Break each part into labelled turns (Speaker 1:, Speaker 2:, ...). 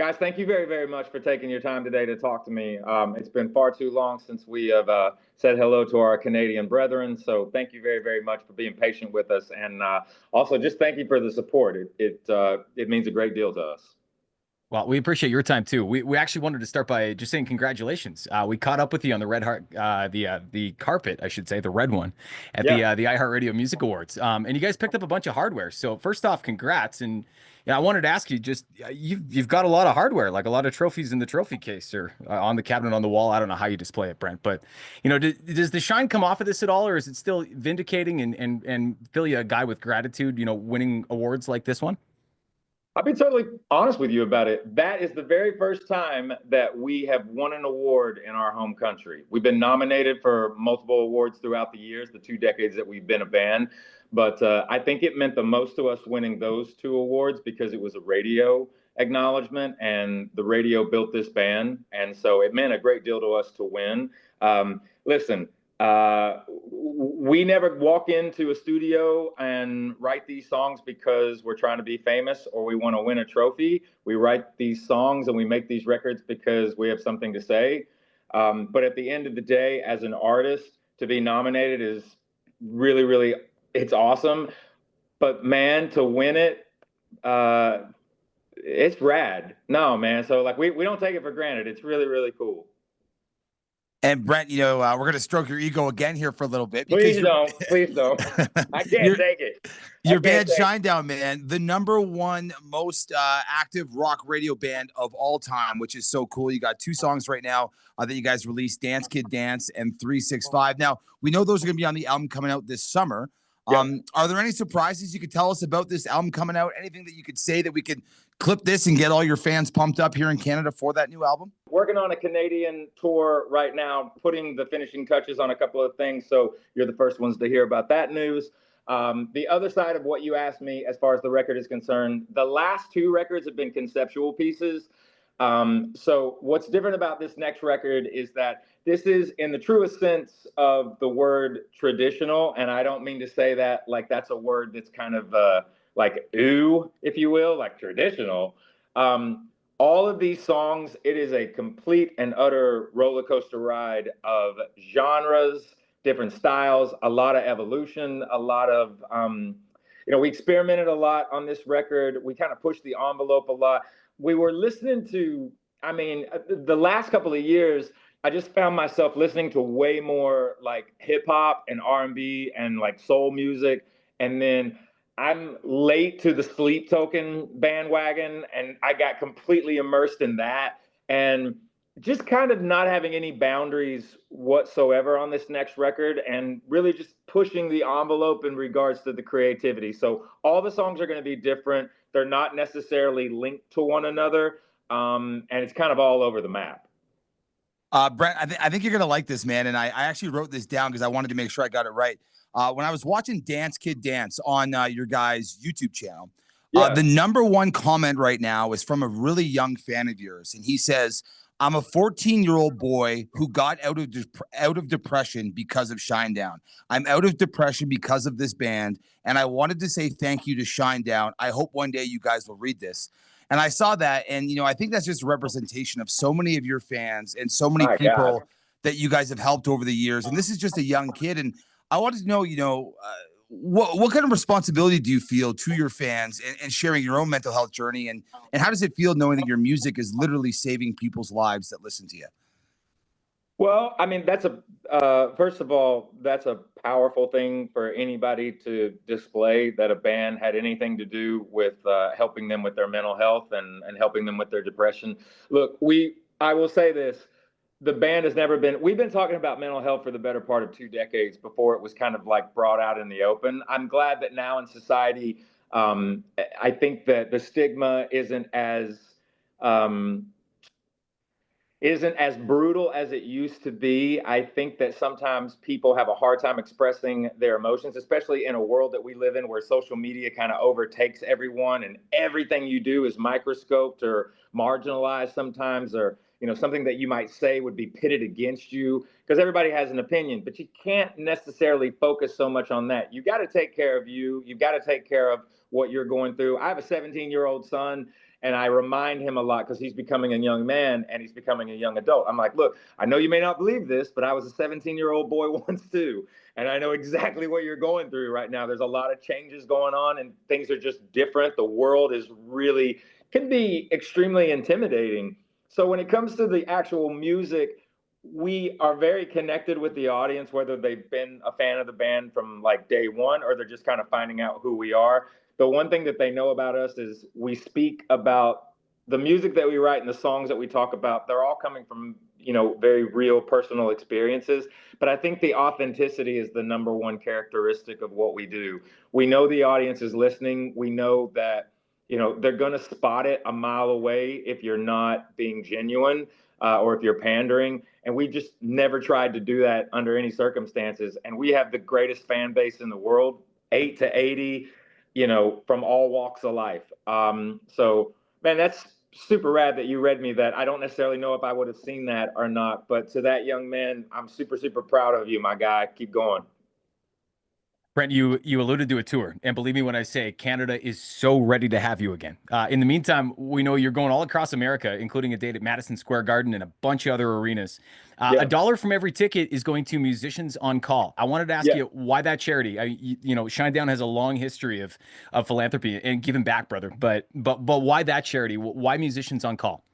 Speaker 1: Guys, thank you very, very much for taking your time today to talk to me. It's been far too long since we have said hello to our Canadian brethren. So thank you very, very much for being patient with us. And also just thank you for the support. It means a great deal to us.
Speaker 2: Well, we appreciate your time too. We actually wanted to start by just saying congratulations. We caught up with you on the the carpet, I should say, the red one, at the iHeartRadio Music Awards. And you guys picked up a bunch of hardware. So first off, congrats. And I wanted to ask you, just you've got a lot of hardware, like a lot of trophies in the trophy case or on the cabinet on the wall. I don't know how you display it, Brent, but does the shine come off of this at all, or is it still vindicating and fill you a guy with gratitude? Winning awards like this one.
Speaker 1: I'll be totally honest with you about it. That is the very first time that we have won an award in our home country. We've been nominated for multiple awards throughout the years, the 2 decades that we've been a band. But I think it meant the most to us winning those 2 awards because it was a radio acknowledgement and the radio built this band. And so it meant a great deal to us to win. Listen, we never walk into a studio and write these songs because we're trying to be famous or we want to win a trophy. We write these songs and we make these records because we have something to say. But at the end of the day, as an artist, to be nominated is really, really, it's awesome. But man, to win it, it's rad. No, man. So like we don't take it for granted. It's really, really cool.
Speaker 3: And Brent, we're going to stroke your ego again here for a little bit.
Speaker 1: Please don't. I can't take it.
Speaker 3: Your band Shinedown, man, the #1 most active rock radio band of all time, which is so cool. You got 2 songs right now that you guys released, Dance Kid Dance and 365. Now, we know those are going to be on the album coming out this summer. Yep. Are there any surprises you could tell us about this album coming out? Anything that you could say that we could clip this and get all your fans pumped up here in Canada for that new album?
Speaker 1: Working on a Canadian tour right now, putting the finishing touches on a couple of things. So you're the first ones to hear about that news. The other side of what you asked me as far as the record is concerned, the last 2 records have been conceptual pieces. So what's different about this next record is that this is in the truest sense of the word traditional. And I don't mean to say that like that's a word that's kind of like ooh, if you will, like traditional. All of these songs, it is a complete and utter roller coaster ride of genres, different styles, a lot of evolution, a lot of, we experimented a lot on this record. We kind of pushed the envelope a lot. We were listening to, the last couple of years, I just found myself listening to way more like hip hop and R&B and like soul music. And then I'm late to the Sleep Token bandwagon, and I got completely immersed in that. And just kind of not having any boundaries whatsoever on this next record and really just pushing the envelope in regards to the creativity. So all the songs are going to be different. They're not necessarily linked to one another. And it's kind of all over the map.
Speaker 3: Brent, I think you're going to like this, man. And I actually wrote this down because I wanted to make sure I got it right. When I was watching Dance Kid Dance on your guys' YouTube channel, the #1 comment right now is from a really young fan of yours. And he says, I'm a 14-year-old boy who got out of depression because of Shinedown. I'm out of depression because of this band. And I wanted to say thank you to Shinedown. I hope one day you guys will read this. And I saw that. And, I think that's just a representation of so many of your fans and so many people that you guys have helped over the years. And this is just a young kid. And I wanted to know, what kind of responsibility do you feel to your fans and sharing your own mental health journey? And how does it feel knowing that your music is literally saving people's lives that listen to you?
Speaker 1: Well, first of all, that's a powerful thing for anybody to display, that a band had anything to do with helping them with their mental health and helping them with their depression. Look, I will say this. The band has never been, we've been talking about mental health for the better part of 2 decades before it was kind of like brought out in the open. I'm glad that now in society, I think that the stigma isn't as brutal as it used to be. I think that sometimes people have a hard time expressing their emotions, especially in a world that we live in where social media kind of overtakes everyone and everything you do is microscoped or marginalized sometimes, or something that you might say would be pitted against you because everybody has an opinion, but you can't necessarily focus so much on that. You got to take care of you. You've got to take care of what you're going through. I have a 17-year-old son, And I remind him a lot because he's becoming a young man and he's becoming a young adult. I'm like, look, I know you may not believe this, but I was a 17-year-old boy once too. And I know exactly what you're going through right now. There's a lot of changes going on and things are just different. The world is really, can be extremely intimidating. So when it comes to the actual music, we are very connected with the audience, whether they've been a fan of the band from like day one or they're just kind of finding out who we are. The one thing that they know about us is we speak about the music that we write and the songs that we talk about. They're all coming from, you know, very real personal experiences. But I think the authenticity is the number one characteristic of what we do. We know the audience is listening. We know that, you know, they're going to spot it a mile away if you're not being genuine or if you're pandering. And we just never tried to do that under any circumstances. And we have the greatest fan base in the world, 8 to 80, you know, from all walks of life. So, man, that's super rad that you read me that. I don't necessarily know if I would have seen that or not, but to that young man, I'm super, super proud of you, my guy. Keep going.
Speaker 2: Brent, you alluded to a tour, and believe me when I say Canada is so ready to have you again. In the meantime, we know you're going all across America, including a date at Madison Square Garden and a bunch of other arenas.
Speaker 1: Yeah.
Speaker 2: $1 from every ticket is going to Musicians on Call. I wanted to ask you why that charity. You know, Shinedown has a long history of philanthropy and giving back, brother. But why that charity? Why Musicians on Call?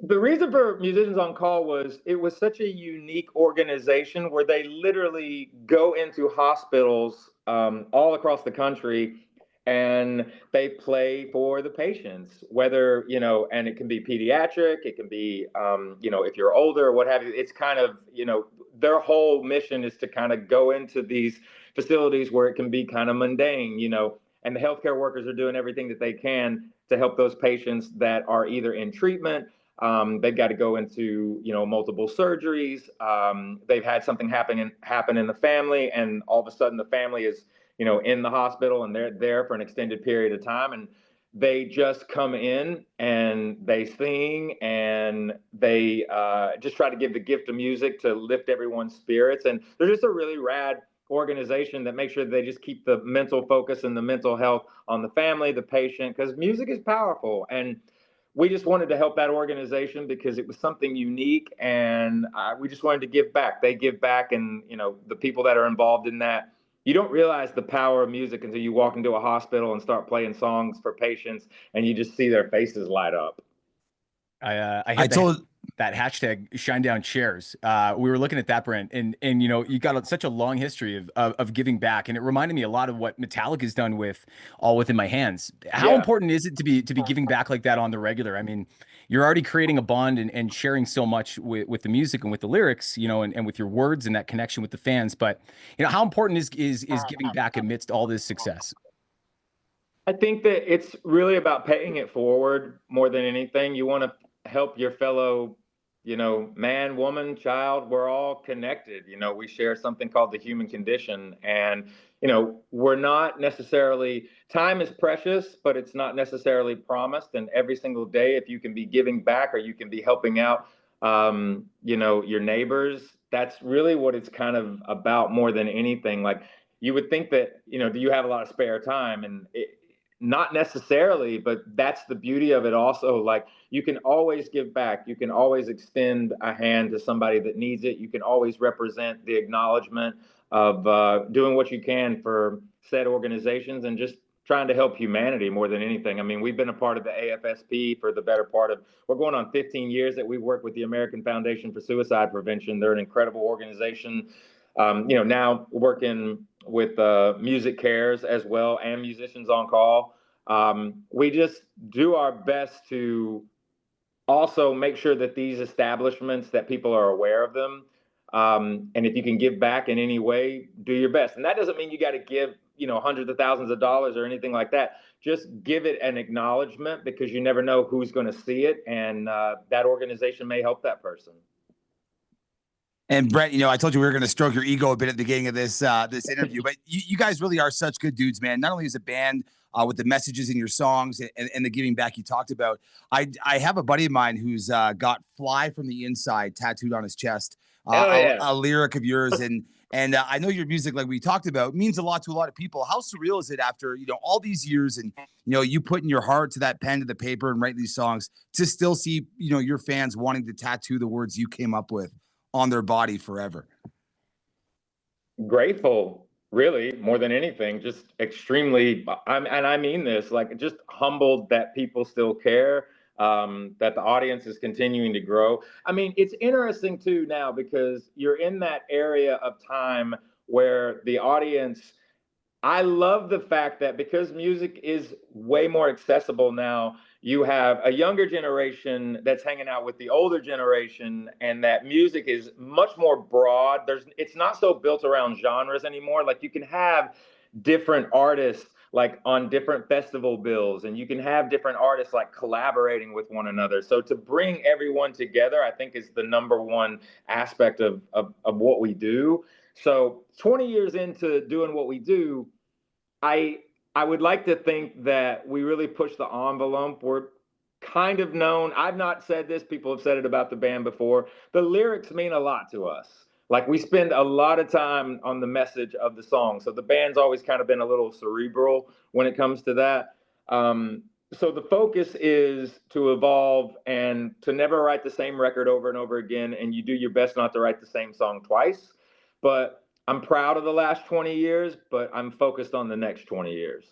Speaker 1: The reason for Musicians on Call was it was such a unique organization where they literally go into hospitals all across the country and they play for the patients, whether, you know, and it can be pediatric, it can be, you know, if you're older or what have you. It's kind of, you know, their whole mission is to kind of go into these facilities where it can be kind of mundane, you know, and the healthcare workers are doing everything that they can to help those patients that are either in treatment. They've got to go into, you know, multiple surgeries. They've had something happen in the family, and all of a sudden the family is, you know, in the hospital and they're there for an extended period of time, and they just come in and they sing and they just try to give the gift of music to lift everyone's spirits. And they're just a really rad organization that makes sure they just keep the mental focus and the mental health on the family, the patient, because music is powerful. And we just wanted to help that organization because it was something unique, and we just wanted to give back. They give back, and, you know, the people that are involved in that, you don't realize the power of music until you walk into a hospital and start playing songs for patients and you just see their faces light up.
Speaker 2: I told that hashtag Shinedown shares. We were looking at that, Brent, and you know, you got such a long history of giving back, and it reminded me a lot of what Metallica's done with All Within My Hands. How important is it to be giving back like that on the regular? I mean, you're already creating a bond and sharing so much with the music and with the lyrics, you know, and with your words and that connection with the fans. But, you know, how important is giving back amidst all this success?
Speaker 1: I think that it's really about paying it forward more than anything. You want to help your fellow, you know, man, woman, child. We're all connected. You know, we share something called the human condition. And, you know, we're not necessarily, time is precious, but it's not necessarily promised. And every single day, if you can be giving back or you can be helping out, you know, your neighbors, that's really what it's kind of about more than anything. Like, you would think that, you know, do you have a lot of spare time? And not necessarily, but that's the beauty of it also. Like, you can always give back. You can always extend a hand to somebody that needs it. You can always represent the acknowledgement of doing what you can for said organizations and just trying to help humanity more than anything. I mean, we've been a part of the AFSP for the better part of, we're going on 15 years that we work with the American Foundation for Suicide Prevention. They're an incredible organization. You know, now working with Music Cares as well and Musicians on Call. We just do our best to also make sure that these establishments, that people are aware of them. And if you can give back in any way, do your best. And that doesn't mean you got to give, you know, hundreds of thousands of dollars or anything like that. Just give it an acknowledgement, because you never know who's going to see it. And that organization may help that person.
Speaker 3: And Brent, you know, I told you we were going to stroke your ego a bit at the beginning of this interview, but you guys really are such good dudes, man. Not only as a band with the messages in your songs and the giving back you talked about. I have a buddy of mine who's got "Fly from the Inside" tattooed on his chest, a lyric of yours, and And I know your music, like we talked about, means a lot to a lot of people. How surreal is it after, all these years and, you putting your heart to that pen to the paper and write these songs to still see, your fans wanting to tattoo the words you came up with on their body forever?
Speaker 1: Grateful, really, more than anything. Just extremely, and I mean this, like, just humbled that people still care, that the audience is continuing to grow. I mean, it's interesting too now because you're in that area of time where the audience, I love the fact that because music is way more accessible now, you have a younger generation that's hanging out with the older generation, and that music is much more broad. It's not so built around genres anymore. Like, you can have different artists like on different festival bills, and you can have different artists like collaborating with one another. So to bring everyone together, I think, is the number one aspect of what we do. So 20 years into doing what we do, I would like to think that we really push the envelope. We're kind of known. I've not said this, people have said it about the band before. The lyrics mean a lot to us. Like, we spend a lot of time on the message of the song. So the band's always kind of been a little cerebral when it comes to that. So the focus is to evolve and to never write the same record over and over again. And you do your best not to write the same song twice. But I'm proud of the last 20 years, but I'm focused on the next 20 years.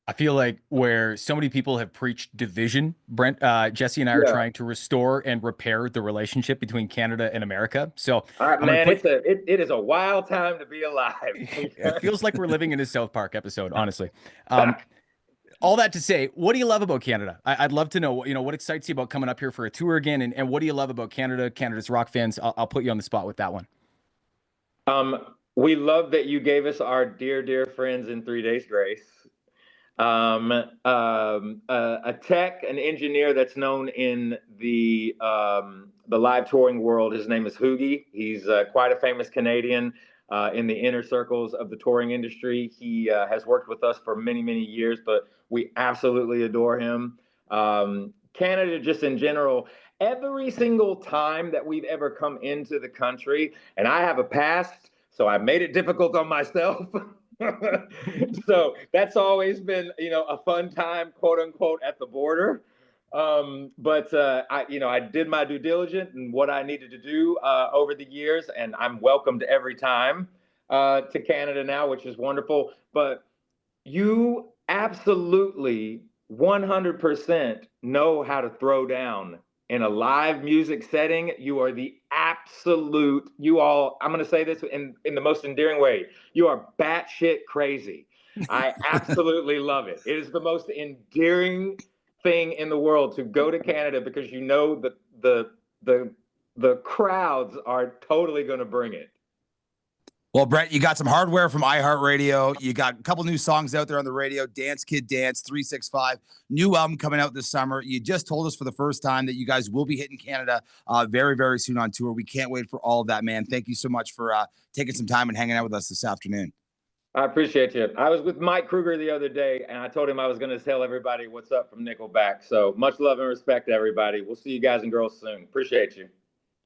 Speaker 2: I feel like where so many people have preached division, Brent, Jesse and I are trying to restore and repair the relationship between Canada and America. So,
Speaker 1: man, it is a wild time to be alive.
Speaker 2: It feels like we're living in a South Park episode, honestly. All that to say, what do you love about Canada? I'd love to know, what excites you about coming up here for a tour again, and what do you love about Canada, Canada's rock fans? I'll put you on the spot with that one.
Speaker 1: We love that you gave us our dear, dear friends in 3 Days Grace. A tech, an engineer that's known in the live touring world. His name is Hoogie. He's quite a famous Canadian in the inner circles of the touring industry. He has worked with us for many, many years, but we absolutely adore him. Canada, just in general, every single time that we've ever come into the country, and I have a past, so I made it difficult on myself. So that's always been, a fun time, quote unquote, at the border. But I did my due diligence and what I needed to do over the years, and I'm welcomed every time to Canada now, which is wonderful. But you absolutely 100% know how to throw down in a live music setting. You are the absolute, I'm going to say this in the most endearing way. You are batshit crazy. I absolutely love it. It is the most endearing thing in the world to go to Canada, because the crowds are totally going to bring it.
Speaker 3: Well, Brent, you got some hardware from iHeartRadio. You got a couple new songs out there on the radio. Dance Kid Dance, 365. New album coming out this summer. You just told us for the first time that you guys will be hitting Canada very, very soon on tour. We can't wait for all of that, man. Thank you so much for taking some time and hanging out with us this afternoon.
Speaker 1: I appreciate you. I was with Mike Kruger the other day, and I told him I was going to tell everybody what's up from Nickelback. So much love and respect to everybody. We'll see you guys and girls soon. Appreciate you.